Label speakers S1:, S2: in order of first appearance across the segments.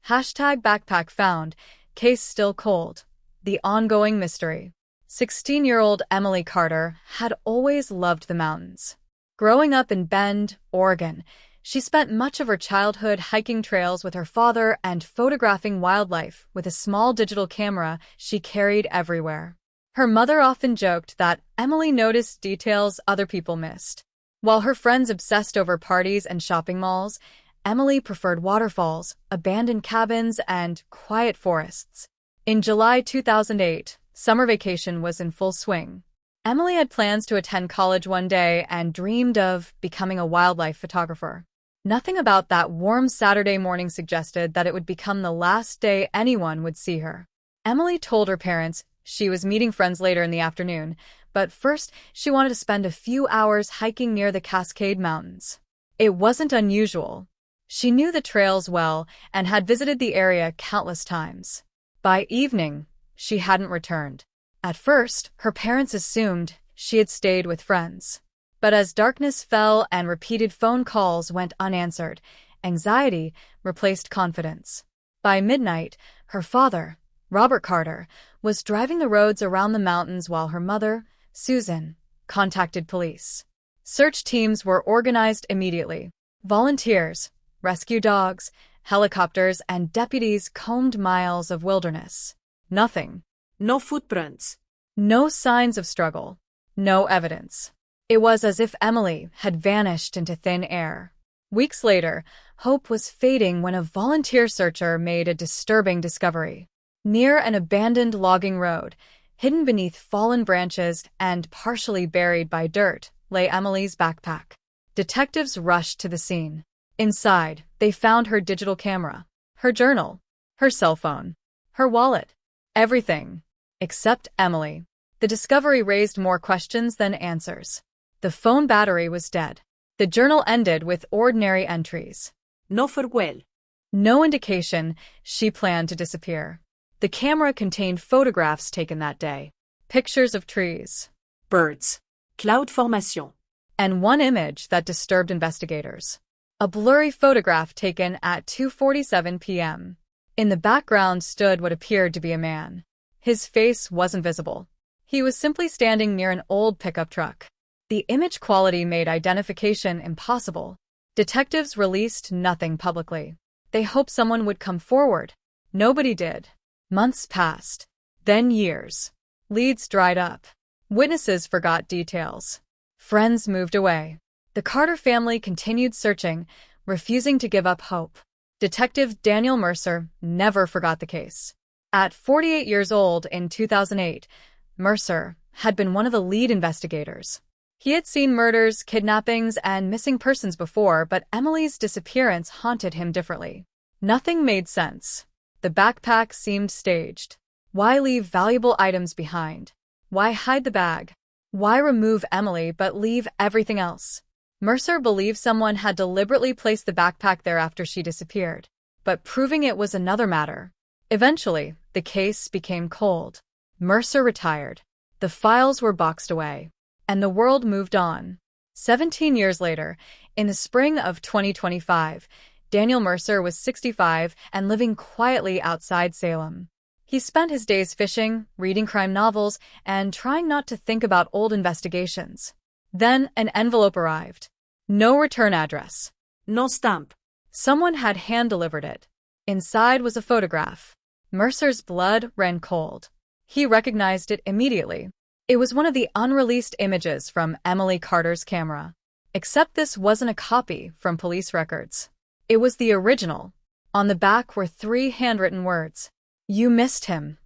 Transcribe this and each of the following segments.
S1: #backpack found, case still cold. The ongoing mystery. 16-year-old Emily Carter had always loved the mountains. Growing up in Bend, Oregon, she spent much of her childhood hiking trails with her father and photographing wildlife with a small digital camera she carried everywhere. Her mother often joked that Emily noticed details other people missed. While her friends obsessed over parties and shopping malls, Emily preferred waterfalls, abandoned cabins, and quiet forests. In July 2008, summer vacation was in full swing. Emily had plans to attend college one day and dreamed of becoming a wildlife photographer. Nothing about that warm Saturday morning suggested that it would become the last day anyone would see her. Emily told her parents she was meeting friends later in the afternoon, but first she wanted to spend a few hours hiking near the Cascade Mountains. It wasn't unusual. She knew the trails well and had visited the area countless times. By evening, she hadn't returned. At first, her parents assumed she had stayed with friends. But as darkness fell and repeated phone calls went unanswered, anxiety replaced confidence. By midnight, her father, Robert Carter, was driving the roads around the mountains while her mother, Susan, contacted police. Search teams were organized immediately. Volunteers, rescue dogs, helicopters, and deputies combed miles of wilderness. Nothing.
S2: No footprints.
S1: No signs of struggle. No evidence. It was as if Emily had vanished into thin air. Weeks later, hope was fading when a volunteer searcher made a disturbing discovery. Near an abandoned logging road, hidden beneath fallen branches and partially buried by dirt, lay Emily's backpack. Detectives rushed to the scene. Inside, they found her digital camera, her journal, her cell phone, her wallet. Everything. Except Emily. The discovery raised more questions than answers. The phone battery was dead. The journal ended with ordinary entries.
S2: No farewell.
S1: No indication she planned to disappear. The camera contained photographs taken that day. Pictures of trees.
S2: Birds. Cloud formation.
S1: And one image that disturbed investigators. A blurry photograph taken at 2:47 p.m. In the background stood what appeared to be a man. His face wasn't visible. He was simply standing near an old pickup truck. The image quality made identification impossible. Detectives released nothing publicly. They hoped someone would come forward. Nobody did. Months passed. Then years. Leads dried up. Witnesses forgot details. Friends moved away. The Carter family continued searching, refusing to give up hope. Detective Daniel Mercer never forgot the case. At 48 years old in 2008, Mercer had been one of the lead investigators. He had seen murders, kidnappings, and missing persons before, but Emily's disappearance haunted him differently. Nothing made sense. The backpack seemed staged. Why leave valuable items behind? Why hide the bag? Why remove Emily but leave everything else? Mercer believed someone had deliberately placed the backpack there after she disappeared, but proving it was another matter. Eventually, the case became cold. Mercer retired. The files were boxed away, and the world moved on. 17 years later, in the spring of 2025, Daniel Mercer was 65 and living quietly outside Salem. He spent his days fishing, reading crime novels, and trying not to think about old investigations. Then an envelope arrived. No return address.
S2: No stamp.
S1: Someone had hand-delivered it. Inside was a photograph. Mercer's blood ran cold. He recognized it immediately. It was one of the unreleased images from Emily Carter's camera. Except this wasn't a copy from police records. It was the original. On the back were 3 handwritten words. "You missed him."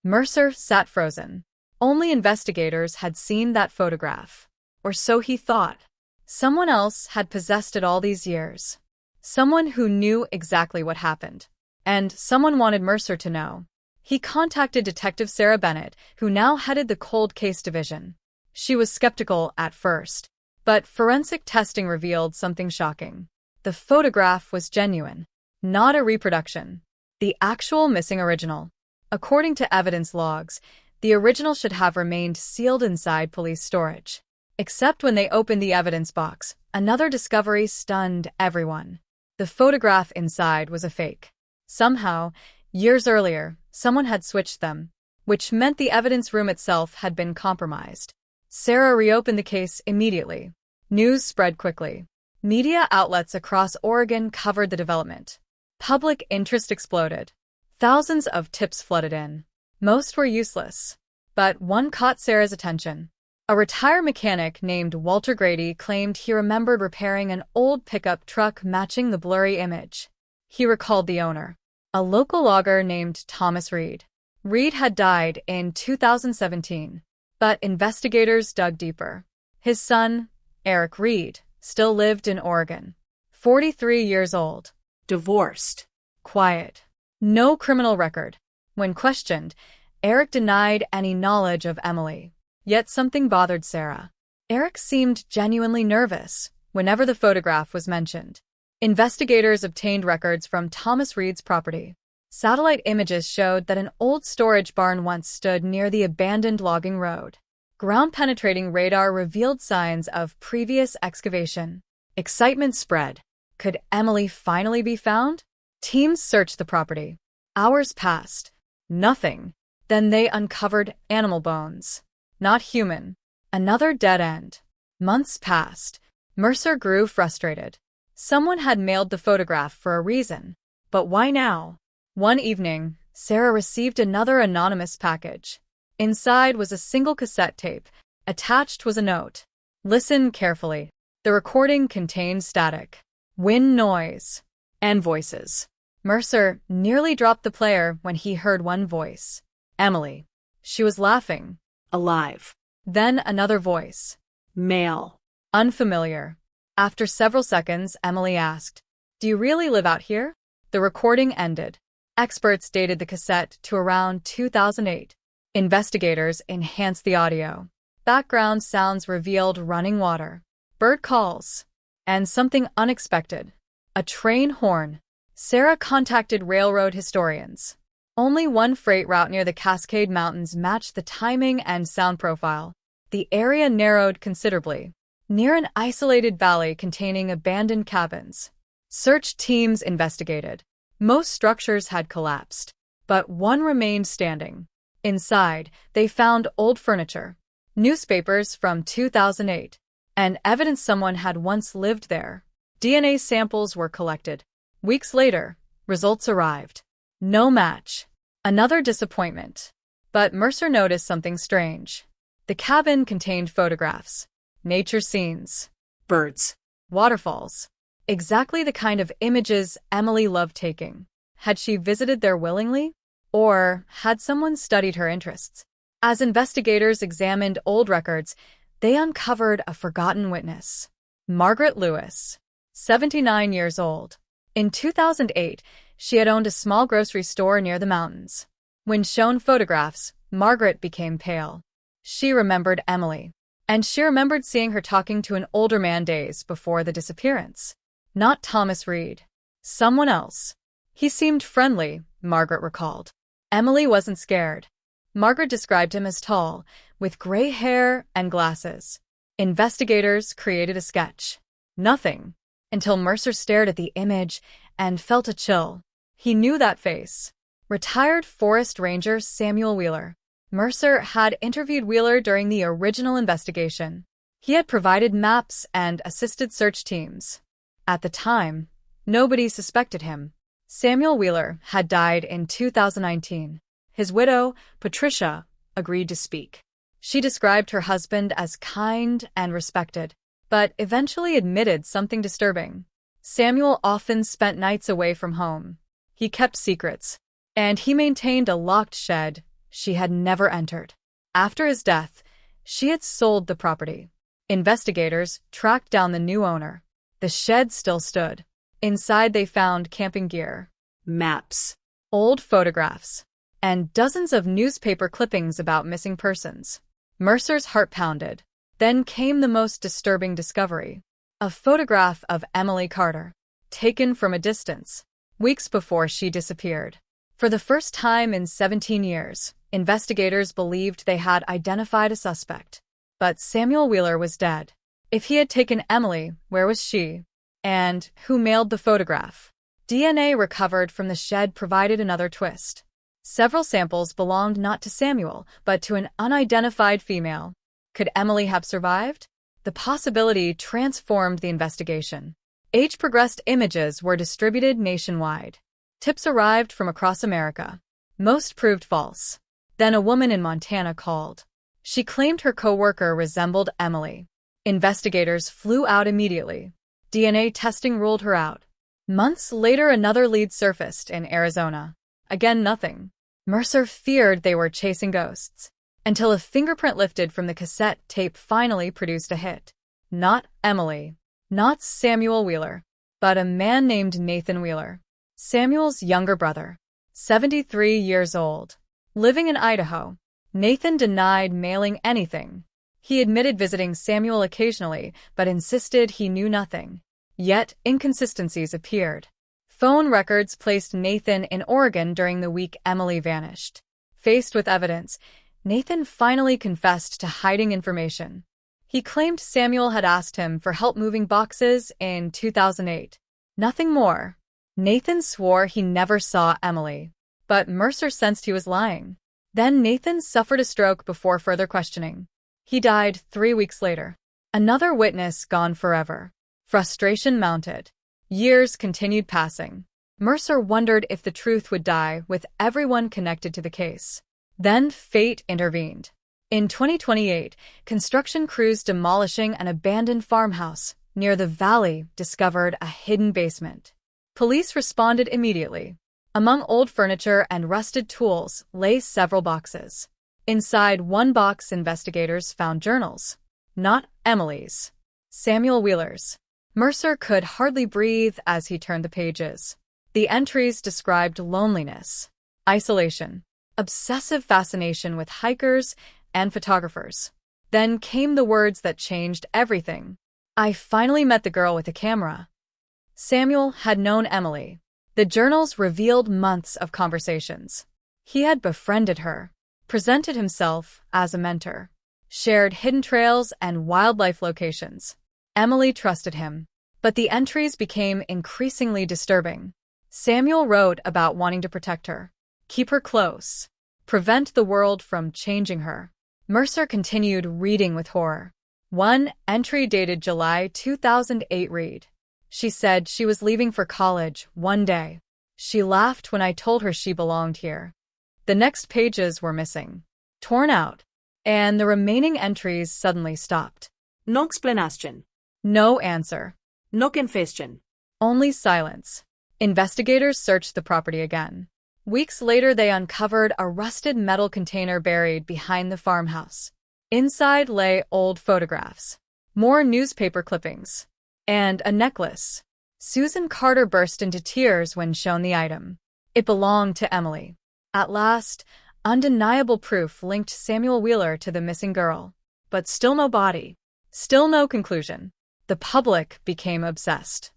S1: Mercer sat frozen. Only investigators had seen that photograph. Or so he thought. Someone else had possessed it all these years. Someone who knew exactly what happened. And someone wanted Mercer to know. He contacted Detective Sarah Bennett, who now headed the Cold Case Division. She was skeptical at first, but forensic testing revealed something shocking. The photograph was genuine, not a reproduction. The actual missing original. According to evidence logs, the original should have remained sealed inside police storage. Except when they opened the evidence box, another discovery stunned everyone. The photograph inside was a fake. Somehow, years earlier, someone had switched them, which meant the evidence room itself had been compromised. Sarah reopened the case immediately. News spread quickly. Media outlets across Oregon covered the development. Public interest exploded. Thousands of tips flooded in. Most were useless. But one caught Sarah's attention. A retired mechanic named Walter Grady claimed he remembered repairing an old pickup truck matching the blurry image. He recalled the owner, a local logger named Thomas Reed. Reed had died in 2017, but investigators dug deeper. His son, Eric Reed, still lived in Oregon. 43 years old.
S2: Divorced.
S1: Quiet. No criminal record. When questioned, Eric denied any knowledge of Emily. Yet something bothered Sarah. Eric seemed genuinely nervous whenever the photograph was mentioned. Investigators obtained records from Thomas Reed's property. Satellite images showed that an old storage barn once stood near the abandoned logging road. Ground-penetrating radar revealed signs of previous excavation. Excitement spread. Could Emily finally be found? Teams searched the property. Hours passed. Nothing. Then they uncovered animal bones. Not human. Another dead end. Months passed. Mercer grew frustrated. Someone had mailed the photograph for a reason. But why now? One evening, Sarah received another anonymous package. Inside was a single cassette tape. Attached was a note. Listen carefully. The recording contained static, wind noise, and voices. Mercer nearly dropped the player when he heard one voice. Emily. She was laughing.
S2: Alive.
S1: Then another voice.
S2: Male.
S1: Unfamiliar. After several seconds, Emily asked, "Do you really live out here?" The recording ended. Experts dated the cassette to around 2008. Investigators enhanced the audio. Background sounds revealed running water, bird calls, and something unexpected. A train horn. Sarah contacted railroad historians. Only one freight route near the Cascade Mountains matched the timing and sound profile. The area narrowed considerably. Near an isolated valley containing abandoned cabins. Search teams investigated. Most structures had collapsed, but one remained standing. Inside, they found old furniture, newspapers from 2008, and evidence someone had once lived there. DNA samples were collected. Weeks later, results arrived. No match. Another disappointment. But Mercer noticed something strange. The cabin contained photographs, nature scenes,
S2: Birds.
S1: waterfalls. Exactly the kind of images Emily loved taking. Had she visited there willingly? Or had someone studied her interests? As investigators examined old records, they uncovered a forgotten witness. Margaret Lewis, 79 years old. In 2008, she had owned a small grocery store near the mountains. When shown photographs, Margaret became pale. She remembered Emily, and she remembered seeing her talking to an older man days before the disappearance. Not Thomas Reed. Someone else. He seemed friendly, Margaret recalled. Emily wasn't scared. Margaret described him as tall, with gray hair and glasses. Investigators created a sketch. Nothing. Until Mercer stared at the image and felt a chill. He knew that face. Retired forest ranger Samuel Wheeler. Mercer had interviewed Wheeler during the original investigation. He had provided maps and assisted search teams. At the time, nobody suspected him. Samuel Wheeler had died in 2019. His widow, Patricia, agreed to speak. She described her husband as kind and respected, but eventually admitted something disturbing. Samuel often spent nights away from home. He kept secrets, and he maintained a locked shed she had never entered. After his death, she had sold the property. Investigators tracked down the new owner. The shed still stood. Inside they found camping gear,
S2: Maps.
S1: old photographs, and dozens of newspaper clippings about missing persons. Mercer's heart pounded. Then came the most disturbing discovery. A photograph of Emily Carter, taken from a distance, weeks before she disappeared. For the first time in 17 years, investigators believed they had identified a suspect. But Samuel Wheeler was dead. If he had taken Emily, where was she? And who mailed the photograph? DNA recovered from the shed provided another twist. Several samples belonged not to Samuel, but to an unidentified female. Could Emily have survived? The possibility transformed the investigation. Age-progressed images were distributed nationwide. Tips arrived from across America. Most proved false. Then a woman in Montana called. She claimed her coworker resembled Emily. Investigators flew out immediately. DNA testing ruled her out. Months later, another lead surfaced in Arizona. Again, nothing. Mercer feared they were chasing ghosts, until a fingerprint lifted from the cassette tape finally produced a hit. Not Emily, not Samuel Wheeler, but a man named Nathan Wheeler, Samuel's younger brother, 73 years old, living in Idaho. Nathan denied mailing anything. He admitted visiting Samuel occasionally, but insisted he knew nothing. Yet, inconsistencies appeared. Phone records placed Nathan in Oregon during the week Emily vanished. Faced with evidence, Nathan finally confessed to hiding information. He claimed Samuel had asked him for help moving boxes in 2008. Nothing more. Nathan swore he never saw Emily, but Mercer sensed he was lying. Then Nathan suffered a stroke before further questioning. He died 3 weeks later. Another witness gone forever. Frustration mounted. Years continued passing. Mercer wondered if the truth would die with everyone connected to the case. Then fate intervened. In 2028, construction crews demolishing an abandoned farmhouse near the valley discovered a hidden basement. Police responded immediately. Among old furniture and rusted tools lay several boxes. Inside one box, investigators found journals. Not Emily's. Samuel Wheeler's. Mercer could hardly breathe as he turned the pages. The entries described loneliness, isolation, obsessive fascination with hikers and photographers. Then came the words that changed everything. I finally met the girl with the camera. Samuel had known Emily. The journals revealed months of conversations. He had befriended her, presented himself as a mentor, shared hidden trails and wildlife locations. Emily trusted him, but the entries became increasingly disturbing. Samuel wrote about wanting to protect her, keep her close, prevent the world from changing her. Mercer continued reading with horror. One entry dated July 2008 read, she said she was leaving for college one day. She laughed when I told her she belonged here. The next pages were missing, torn out, and the remaining entries suddenly stopped.
S2: No explanation.
S1: No answer.
S2: No confession.
S1: Only silence. Investigators searched the property again. Weeks later, they uncovered a rusted metal container buried behind the farmhouse. Inside lay old photographs, more newspaper clippings, and a necklace. Susan Carter burst into tears when shown the item. It belonged to Emily. At last, undeniable proof linked Samuel Wheeler to the missing girl. But still no body. Still no conclusion. The public became obsessed.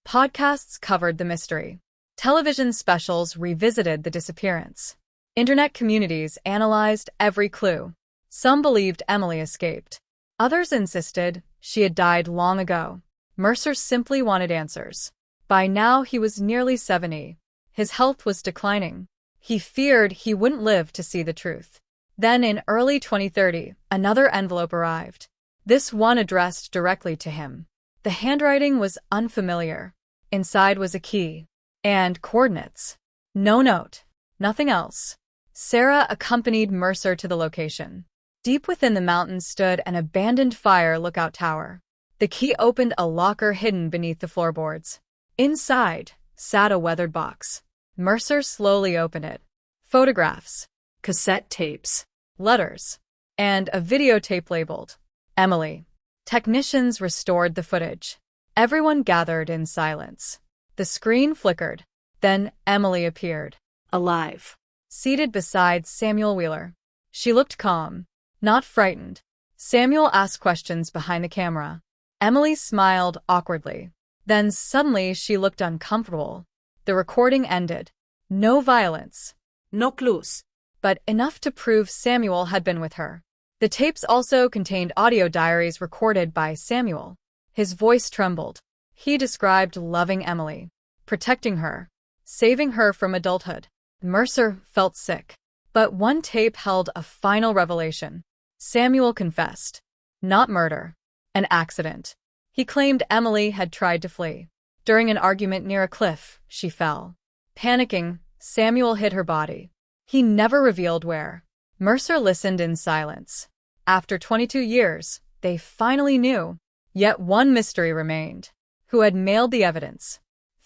S1: Podcasts covered the mystery. Television specials revisited the disappearance. Internet communities analyzed every clue. Some believed Emily escaped. Others insisted she had died long ago. Mercer simply wanted answers. By now, he was nearly 70. His health was declining. He feared he wouldn't live to see the truth. Then, in early 2030, another envelope arrived. This one addressed directly to him. The handwriting was unfamiliar. Inside was a key and coordinates. No note. Nothing else. Sarah accompanied Mercer to the location. Deep within the mountains stood an abandoned fire lookout tower. The key opened a locker hidden beneath the floorboards. Inside sat a weathered box. Mercer slowly opened it. Photographs,
S2: Cassette tapes,
S1: letters, and a videotape labeled Emily. Technicians restored the footage. Everyone gathered in silence. The screen flickered. Then Emily appeared.
S2: Alive.
S1: Seated beside Samuel Wheeler. She looked calm, not frightened. Samuel asked questions behind the camera. Emily smiled awkwardly. Then suddenly she looked uncomfortable. The recording ended. No violence.
S2: No clues.
S1: But enough to prove Samuel had been with her. The tapes also contained audio diaries recorded by Samuel. His voice trembled. He described loving Emily, protecting her, saving her from adulthood. Mercer felt sick. But one tape held a final revelation. Samuel confessed. Not murder. An accident. He claimed Emily had tried to flee. During an argument near a cliff, she fell. Panicking, Samuel hid her body. He never revealed where. Mercer listened in silence. After 22 years, they finally knew. Yet one mystery remained. Who had mailed the evidence?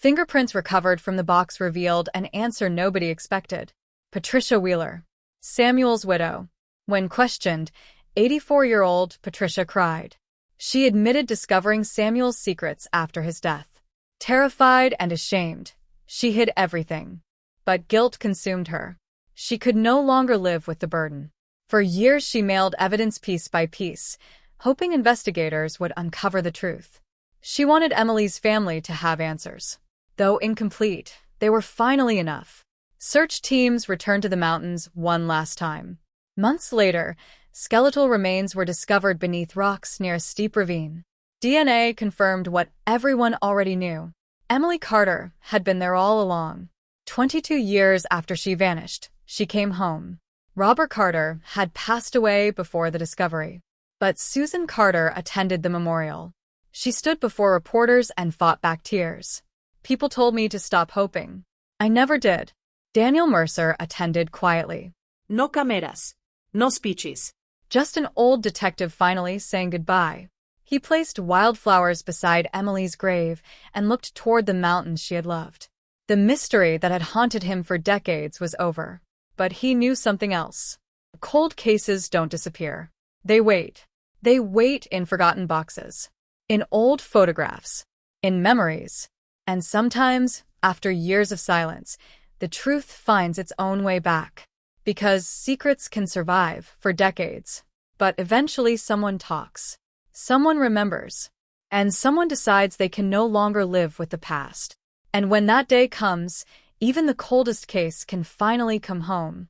S1: Fingerprints recovered from the box revealed an answer nobody expected. Patricia Wheeler, Samuel's widow. When questioned, 84-year-old Patricia cried. She admitted discovering Samuel's secrets after his death. Terrified and ashamed, she hid everything. But guilt consumed her. She could no longer live with the burden. For years she mailed evidence piece by piece, hoping investigators would uncover the truth. She wanted Emily's family to have answers. Though incomplete, they were finally enough. Search teams returned to the mountains one last time. Months later, skeletal remains were discovered beneath rocks near a steep ravine. DNA confirmed what everyone already knew. Emily Carter had been there all along. 22 years after she vanished, she came home. Robert Carter had passed away before the discovery. But Susan Carter attended the memorial. She stood before reporters and fought back tears. People told me to stop hoping. I never did. Daniel Mercer attended quietly.
S2: No cameras. No speeches.
S1: Just an old detective finally saying goodbye. He placed wildflowers beside Emily's grave and looked toward the mountains she had loved. The mystery that had haunted him for decades was over. But he knew something else. Cold cases don't disappear. They wait. They wait in forgotten boxes. In old photographs. In memories. And sometimes, after years of silence, the truth finds its own way back. Because secrets can survive for decades. But eventually someone talks. Someone remembers. And someone decides they can no longer live with the past. And when that day comes, even the coldest case can finally come home.